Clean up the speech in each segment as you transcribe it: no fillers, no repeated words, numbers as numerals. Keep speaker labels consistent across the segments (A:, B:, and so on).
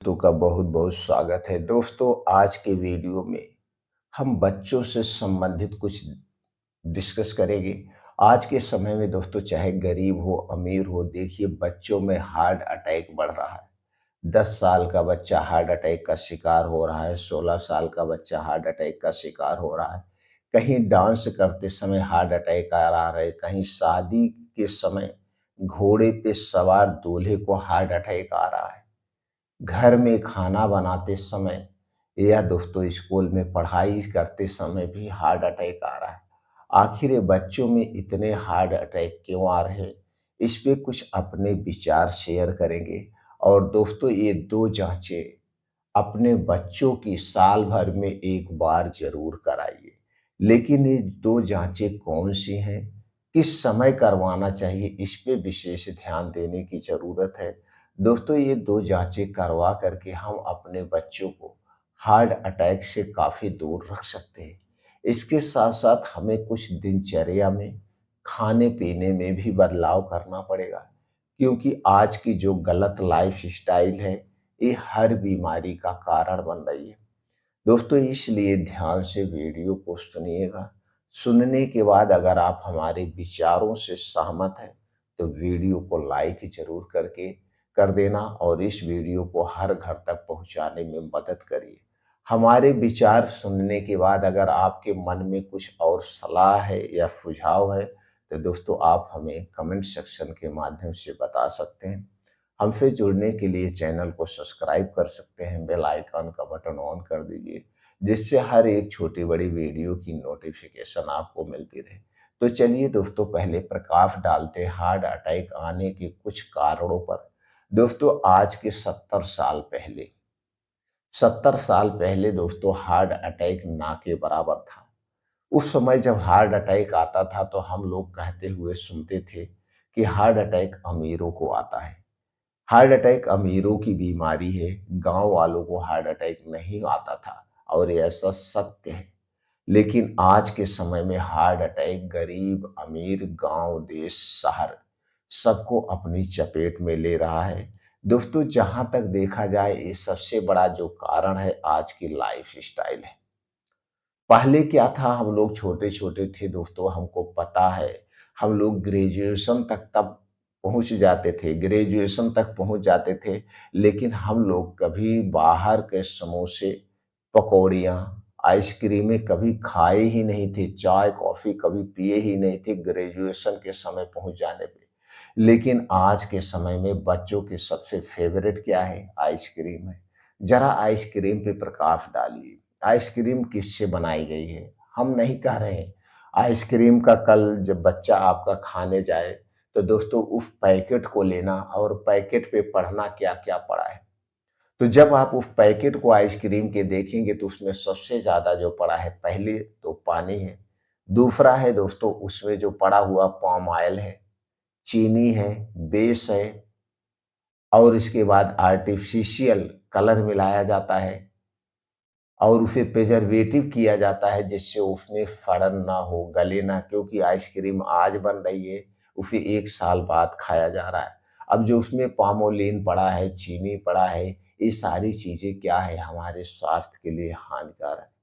A: दोस्तों का बहुत बहुत स्वागत है। दोस्तों, आज के वीडियो में हम बच्चों से संबंधित कुछ डिस्कस करेंगे। आज के समय में दोस्तों, चाहे गरीब हो अमीर हो, देखिए बच्चों में हार्ट अटैक बढ़ रहा है। 10 साल का बच्चा हार्ट अटैक का शिकार हो रहा है, 16 साल का बच्चा हार्ट अटैक का शिकार हो रहा है। कहीं डांस करते समय हार्ट अटैक आ रहा है, कहीं शादी के समय घोड़े पे सवार दूल्हे को हार्ट अटैक आ रहा है। घर में खाना बनाते समय या दोस्तों स्कूल में पढ़ाई करते समय भी हार्ट अटैक आ रहा है। आखिर ये बच्चों में इतने हार्ट अटैक क्यों आ रहे हैं? इस पे कुछ अपने विचार शेयर करेंगे। और दोस्तों, ये 2 जांचें अपने बच्चों की साल भर में एक बार जरूर कराइए। लेकिन ये 2 जांचें कौन सी हैं, किस समय करवाना चाहिए, इस पे विशेष ध्यान देने की ज़रूरत है। दोस्तों, ये 2 जांचें करवा करके हम अपने बच्चों को हार्ट अटैक से काफ़ी दूर रख सकते हैं। इसके साथ-साथ हमें कुछ दिनचर्या में, खाने-पीने में भी बदलाव करना पड़ेगा, क्योंकि आज की जो गलत लाइफ़स्टाइल है, ये हर बीमारी का कारण बन रही है। दोस्तों, इसलिए ध्यान से वीडियो को सुनिएगा। सुनने के बाद अगर आप हमारे विचारों से सहमत हैं, तो वीडियो को लाइक ज़रूर करके कर देना और इस वीडियो को हर घर तक पहुंचाने में मदद करिए। हमारे विचार सुनने के बाद अगर आपके मन में कुछ और सलाह है या सुझाव है, तो दोस्तों आप हमें कमेंट सेक्शन के माध्यम से बता सकते हैं। हमसे जुड़ने के लिए चैनल को सब्सक्राइब कर सकते हैं, बेल आइकन का बटन ऑन कर दीजिए, जिससे हर एक छोटी बड़ी वीडियो की नोटिफिकेशन आपको मिलती रहे। तो चलिए दोस्तों, पहले प्रकाश डालते हैं हार्ट अटैक आने के कुछ कारणों पर। दोस्तों, आज के 70 साल पहले दोस्तों हार्ट अटैक ना के बराबर था। उस समय जब हार्ट अटैक आता था तो हम लोग कहते हुए सुनते थे कि हार्ट अटैक अमीरों को आता है। हार्ट अटैक अमीरों की बीमारी है, गांव वालों को हार्ट अटैक नहीं आता था, और ये ऐसा सत्य है। लेकिन आज के समय में हार्ट अटैक गरीब अमीर गांव देश शहर सबको अपनी चपेट में ले रहा है। दोस्तों, जहां तक देखा जाए, ये सबसे बड़ा जो कारण है आज की लाइफ स्टाइल है। पहले क्या था, हम लोग छोटे छोटे थे दोस्तों, हमको पता है। हम लोग ग्रेजुएशन तक तब पहुंच जाते थे, ग्रेजुएशन तक पहुंच जाते थे। लेकिन हम लोग कभी बाहर के समोसे, पकौड़ियाँ, आइसक्रीमें कभी खाए ही नहीं थे, चाय कॉफ़ी कभी पिए ही नहीं थे ग्रेजुएशन के समय पहुंच जाने पे। लेकिन आज के समय में बच्चों के सबसे फेवरेट क्या है? आइसक्रीम है। जरा आइसक्रीम पे प्रकाश डालिए। आइसक्रीम किससे बनाई गई है? हम नहीं कह रहे हैं। आइसक्रीम का कल जब बच्चा आपका खाने जाए, तो दोस्तों उस पैकेट को लेना और पैकेट पे पढ़ना क्या-क्या पड़ा है। तो जब आप उस पैकेट को आइसक्रीम के देखेंगे, तो उसमें सबसे ज़्यादा जो पड़ा है, पहले तो पानी है, दूसरा है दोस्तों उसमें जो पड़ा हुआ पाम ऑयल है, चीनी है, बेस है, और इसके बाद आर्टिफिशियल कलर मिलाया जाता है और उसे प्रिजर्वेटिव किया जाता है, जिससे उसमें सड़न ना हो, गले ना, क्योंकि आइसक्रीम आज बन रही है, उसे 1 साल बाद खाया जा रहा है। अब जो उसमें पामोलिन पड़ा है, चीनी पड़ा है, ये सारी चीज़ें क्या है, हमारे स्वास्थ्य के लिए हानिकारक है।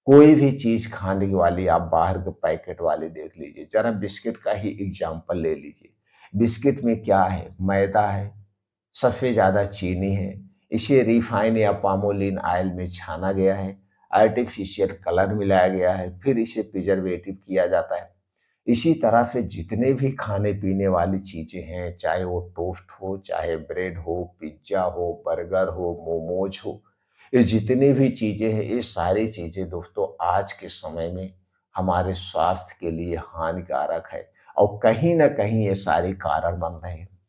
A: कोई भी चीज़ खाने वाली आप बाहर के पैकेट वाले देख लीजिए, ज़रा बिस्किट का ही एग्ज़ाम्पल ले लीजिए। बिस्किट में क्या है? मैदा है, सबसे ज़्यादा चीनी है, इसे रिफाइन या पामोलिन ऑयल में छाना गया है, आर्टिफिशियल कलर मिलाया गया है, फिर इसे प्रिजर्वेटिव किया जाता है। इसी तरह से जितने भी खाने-पीने वाली चीज़ें हैं, चाहे वो टोस्ट हो, चाहे ब्रेड हो, पिज़्ज़ा हो, बर्गर हो, मोमोज़ हो, ये जितनी भी चीज़ें हैं, ये सारी चीज़ें दोस्तों आज के समय में हमारे स्वास्थ्य के लिए हानिकारक है, और कहीं न कहीं ये सारे कारण बन रहे हैं।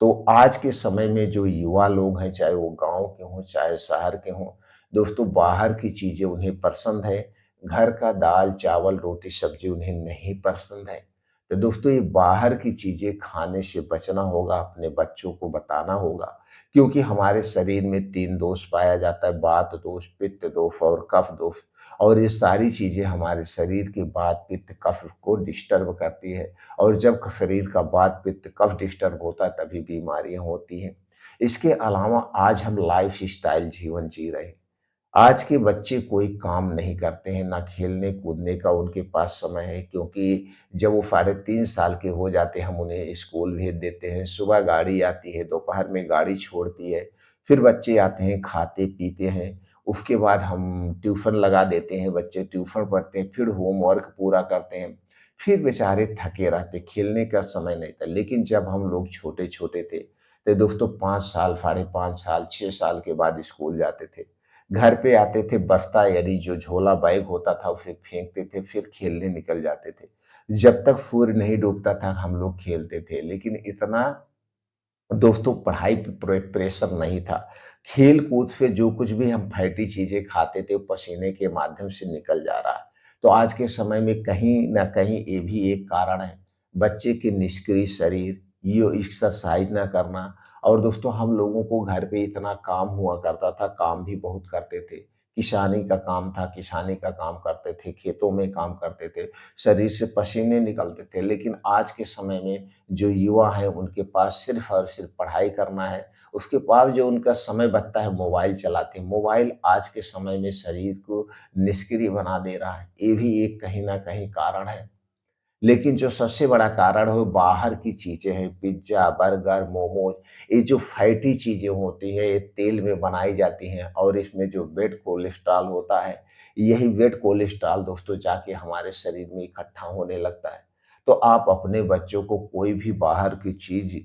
A: तो आज के समय में जो युवा लोग हैं, चाहे वो गाँव के हों, चाहे शहर के हों, दोस्तों बाहर की चीज़ें उन्हें पसंद है, घर का दाल, चावल, रोटी, सब्ज़ी उन्हें नहीं पसंद है। तो दोस्तों, ये बाहर की चीज़ें खाने से बचना होगा, अपने बच्चों को बताना होगा, क्योंकि हमारे शरीर में 3 दोष पाया जाता है, वात दोष, पित्त दोष और कफ दोष। और ये सारी चीज़ें हमारे शरीर की वात, पित्त, कफ को डिस्टर्ब करती है। और जब शरीर का वात, पित्त, कफ डिस्टर्ब होता है, तभी बीमारियां होती हैं। इसके अलावा आज हम लाइफ़स्टाइल जीवन जी रहे हैं। आज के बच्चे कोई काम नहीं करते हैं, ना खेलने-कूदने का उनके पास समय है, क्योंकि जब वो साढ़े 3 साल के हो जाते हैं, हम उन्हें स्कूल भेज देते हैं। सुबह गाड़ी आती है, दोपहर में गाड़ी छोड़ती है, फिर बच्चे आते हैं, खाते-पीते हैं। उसके बाद हम ट्यूशन लगा देते हैं, बच्चे ट्यूशन पढ़ते हैं, फिर होमवर्क पूरा करते हैं। फिर बेचारे थके रहते, खेलने का समय नहीं था। लेकिन जब हम लोग छोटे-छोटे थे, तो दोस्तों 5 साल, साढ़े 5 साल, 6 साल के बाद स्कूल जाते थे। घर पे आते थे, बस्ता यानी जो झोला बैग होता था उसे फेंकते थे, फिर खेलने निकल जाते थे। जब तक सूर्य नहीं डूबता था हम लोग खेलते थे, लेकिन इतना दोस्तों पढ़ाई पे प्रेशर नहीं था। खेल-कूद से जो कुछ भी हम फैटी चीज़ें खाते थे, वो पसीने के माध्यम से निकल जा रहा है। तो आज के समय में कहीं न कहीं ये भी एक कारण है, बच्चे के निष्क्रिय शरीर, ये एक्सरसाइज़ ना करना। और दोस्तों हम लोगों को घर पे इतना काम हुआ करता था, काम भी बहुत करते थे। किसानी का काम था, किसानी का काम करते थे, खेतों में काम करते थे, शरीर से पसीने निकलते थे। लेकिन आज के समय में जो युवा हैं उनके पास सिर्फ़ और सिर्फ़ पढ़ाई करना है, उसके बाद जो उनका समय बचता है मोबाइल चलाते हैं। मोबाइल आज के समय में शरीर को निष्क्रिय बना दे रहा है, ये भी एक कहीं न कहीं कारण है। लेकिन जो सबसे बड़ा कारण है वो बाहर की चीज़ें हैं, पिज़्ज़ा, बर्गर, मोमोज़, ये जो फैटी चीज़ें होती हैं, ये तेल में बनाई जाती हैं और इसमें जो बैड कोलेस्ट्रॉल होता है, यही बैड कोलेस्ट्रॉल दोस्तों जाके हमारे शरीर में इकट्ठा होने लगता है। तो आप अपने बच्चों को कोई भी बाहर की चीज़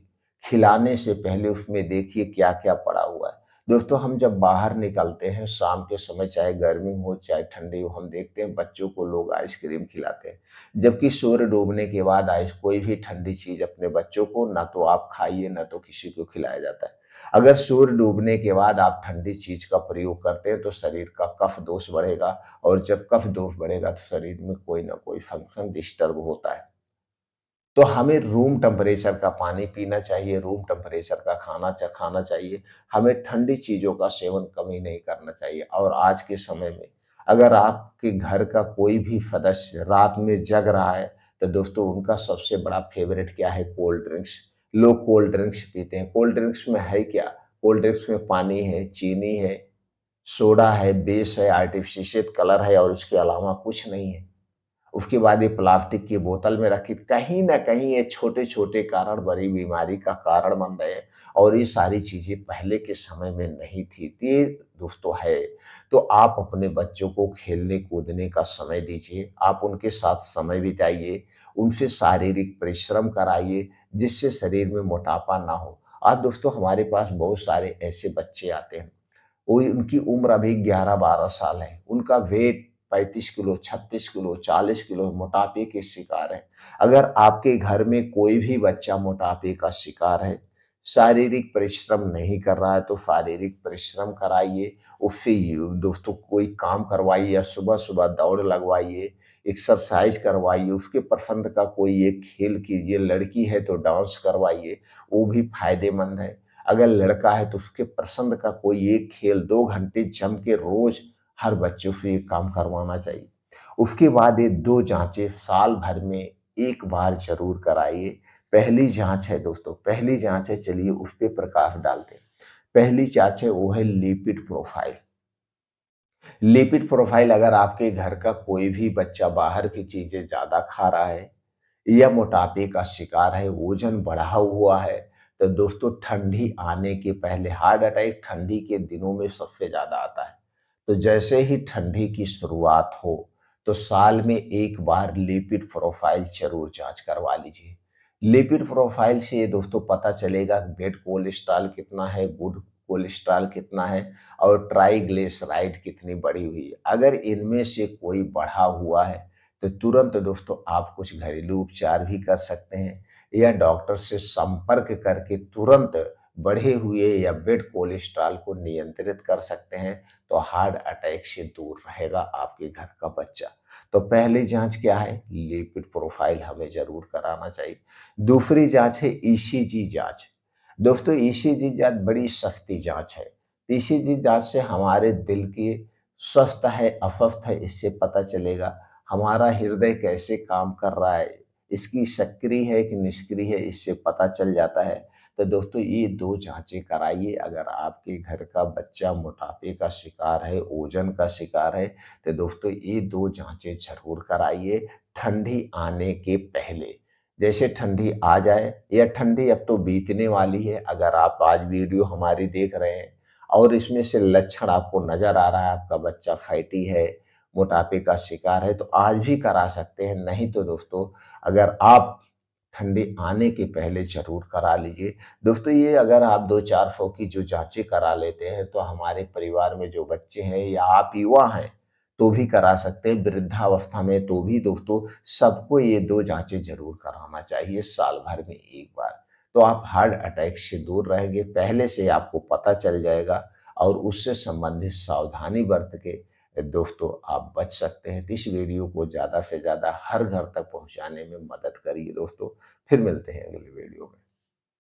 A: खिलाने से पहले उसमें देखिए क्या-क्या पड़ा हुआ है। दोस्तों हम जब बाहर निकलते हैं शाम के समय, चाहे गर्मी हो, चाहे ठंडी हो, हम देखते हैं बच्चों को लोग आइसक्रीम खिलाते हैं। जबकि सूर्य डूबने के बाद आइस कोई भी ठंडी चीज़ अपने बच्चों को ना तो आप खाइए, ना तो किसी को खिलाया जाता है। अगर सूर्य डूबने के बाद आप ठंडी चीज़ का प्रयोग करते हैं तो शरीर का कफ दोष बढ़ेगा, और जब कफ दोष बढ़ेगा तो शरीर में कोई ना कोई फंक्शन डिस्टर्ब होता है। तो हमें रूम टेम्परेचर का पानी पीना चाहिए, रूम टेम्परेचर का खाना चाहिए। हमें ठंडी चीज़ों का सेवन कभी नहीं करना चाहिए। और आज के समय में अगर आपके घर का कोई भी सदस्य रात में जग रहा है, तो दोस्तों उनका सबसे बड़ा फ़ेवरेट क्या है? Cold drinks. लोग कोल्ड ड्रिंक्स पीते हैं। कोल्ड ड्रिंक्स में है क्या? कोल्ड ड्रिंक्स में पानी है, चीनी है, सोडा है, बेस है, आर्टिफ़िशियल कलर है और उसके अलावा कुछ नहीं है। उसके बाद ये प्लास्टिक की बोतल में रखी, कहीं न कहीं ये छोटे-छोटे कारण बड़ी बीमारी का कारण बन रहे हैं, और ये सारी चीज़ें पहले के समय में नहीं थी। तो ये दोस्तों है, तो आप अपने बच्चों को खेलने-कूदने का समय दीजिए, आप उनके साथ समय बिताइए, उनसे शारीरिक परिश्रम कराइए, जिससे शरीर में मोटापा ना हो। आज दोस्तों हमारे पास बहुत सारे ऐसे बच्चे आते हैं, वो उनकी उम्र अभी 11-12 साल है। उनका वेट 35 किलो, 36 किलो, 40 किलो मोटापे के शिकार हैं। अगर आपके घर में कोई भी बच्चा मोटापे का शिकार है, शारीरिक परिश्रम नहीं कर रहा है, तो शारीरिक परिश्रम कराइए। उससे दोस्तों कोई काम करवाइए या सुबह-सुबह दौड़ लगवाइए, एक्सरसाइज़ करवाइए, उसके पसंद का कोई एक खेल कीजिए। लड़की है तो डांस करवाइए, वो भी फ़ायदेमंद है। अगर लड़का है तो उसके पसंद का कोई एक खेल 2 घंटे जम के रोज हर बच्चों से ये काम करवाना चाहिए। उसके बाद ये 2 जाँचें साल भर में 1 बार ज़रूर कराइए। पहली जाँच है दोस्तों, पहली जाँच है, चलिए उस पे प्रकाश डालते हैं। पहली जाँच है वो है लिपिड प्रोफाइल। लिपिड प्रोफाइल अगर आपके घर का कोई भी बच्चा बाहर की चीज़ें ज़्यादा खा रहा है या मोटापे का शिकार है, वज़न बढ़ा हुआ है, तो दोस्तों ठंडी आने के पहले हार्ट अटैक ठंडी के दिनों में सबसे ज़्यादा आता है। तो जैसे ही ठंडी की शुरुआत हो, तो साल में 1 बार लिपिड प्रोफाइल ज़रूर जाँच करवा लीजिए। लिपिड प्रोफाइल से ये दोस्तों पता चलेगा बैड कोलेस्ट्रॉल कितना है, गुड कोलेस्ट्रॉल कितना है और ट्राइग्लिसराइड कितनी बढ़ी हुई है। अगर इनमें से कोई बढ़ा हुआ है, तो तुरंत दोस्तों आप कुछ घरेलू उपचार भी कर सकते हैं या डॉक्टर से संपर्क करके तुरंत बढ़े हुए या बेड कोलेस्ट्रॉल को नियंत्रित कर सकते हैं। तो हार्ट अटैक से दूर रहेगा आपके घर का बच्चा। तो पहली जांच क्या है? लिपिड प्रोफाइल हमें जरूर कराना चाहिए। दूसरी जांच है ईसीजी जांच। दोस्तों ईसीजी जांच बड़ी सस्ती जांच है। ईसीजी जांच से हमारे दिल की स्वस्थ है अस्वस्थ है इससे पता चलेगा। हमारा हृदय कैसे काम कर रहा है, इसकी सक्रिय है कि निष्क्रिय है, इससे पता चल जाता है। तो दोस्तों ये 2 जाँचें कराइए। अगर आपके घर का बच्चा मोटापे का शिकार है, ओज़न का शिकार है, तो दोस्तों ये 2 जाँचें ज़रूर कराइए ठंडी आने के पहले। जैसे ठंडी आ जाए या ठंडी अब तो बीतने वाली है, अगर आप आज वीडियो हमारी देख रहे हैं और इसमें से लक्षण आपको नज़र आ रहा है, आपका बच्चा फैटी है, मोटापे का शिकार है, तो आज भी करा सकते हैं। नहीं तो दोस्तों अगर आप ठंडी आने के पहले ज़रूर करा लीजिए। दोस्तों ये अगर आप 2-4 की जो जाँचें करा लेते हैं, तो हमारे परिवार में जो बच्चे हैं या आप युवा हैं, तो भी करा सकते हैं। वृद्धावस्था में तो भी दोस्तों सबको ये 2 जाँचें ज़रूर कराना चाहिए साल भर में 1 बार। तो आप हार्ट अटैक से दूर रहेंगे, पहले से आपको पता चल जाएगा और उससे संबंधित सावधानी बरत के दोस्तों आप बच सकते हैं। तो इस वीडियो को ज़्यादा से ज़्यादा हर घर तक पहुँचाने में मदद करिए दोस्तों। फिर मिलते हैं अगले वीडियो में।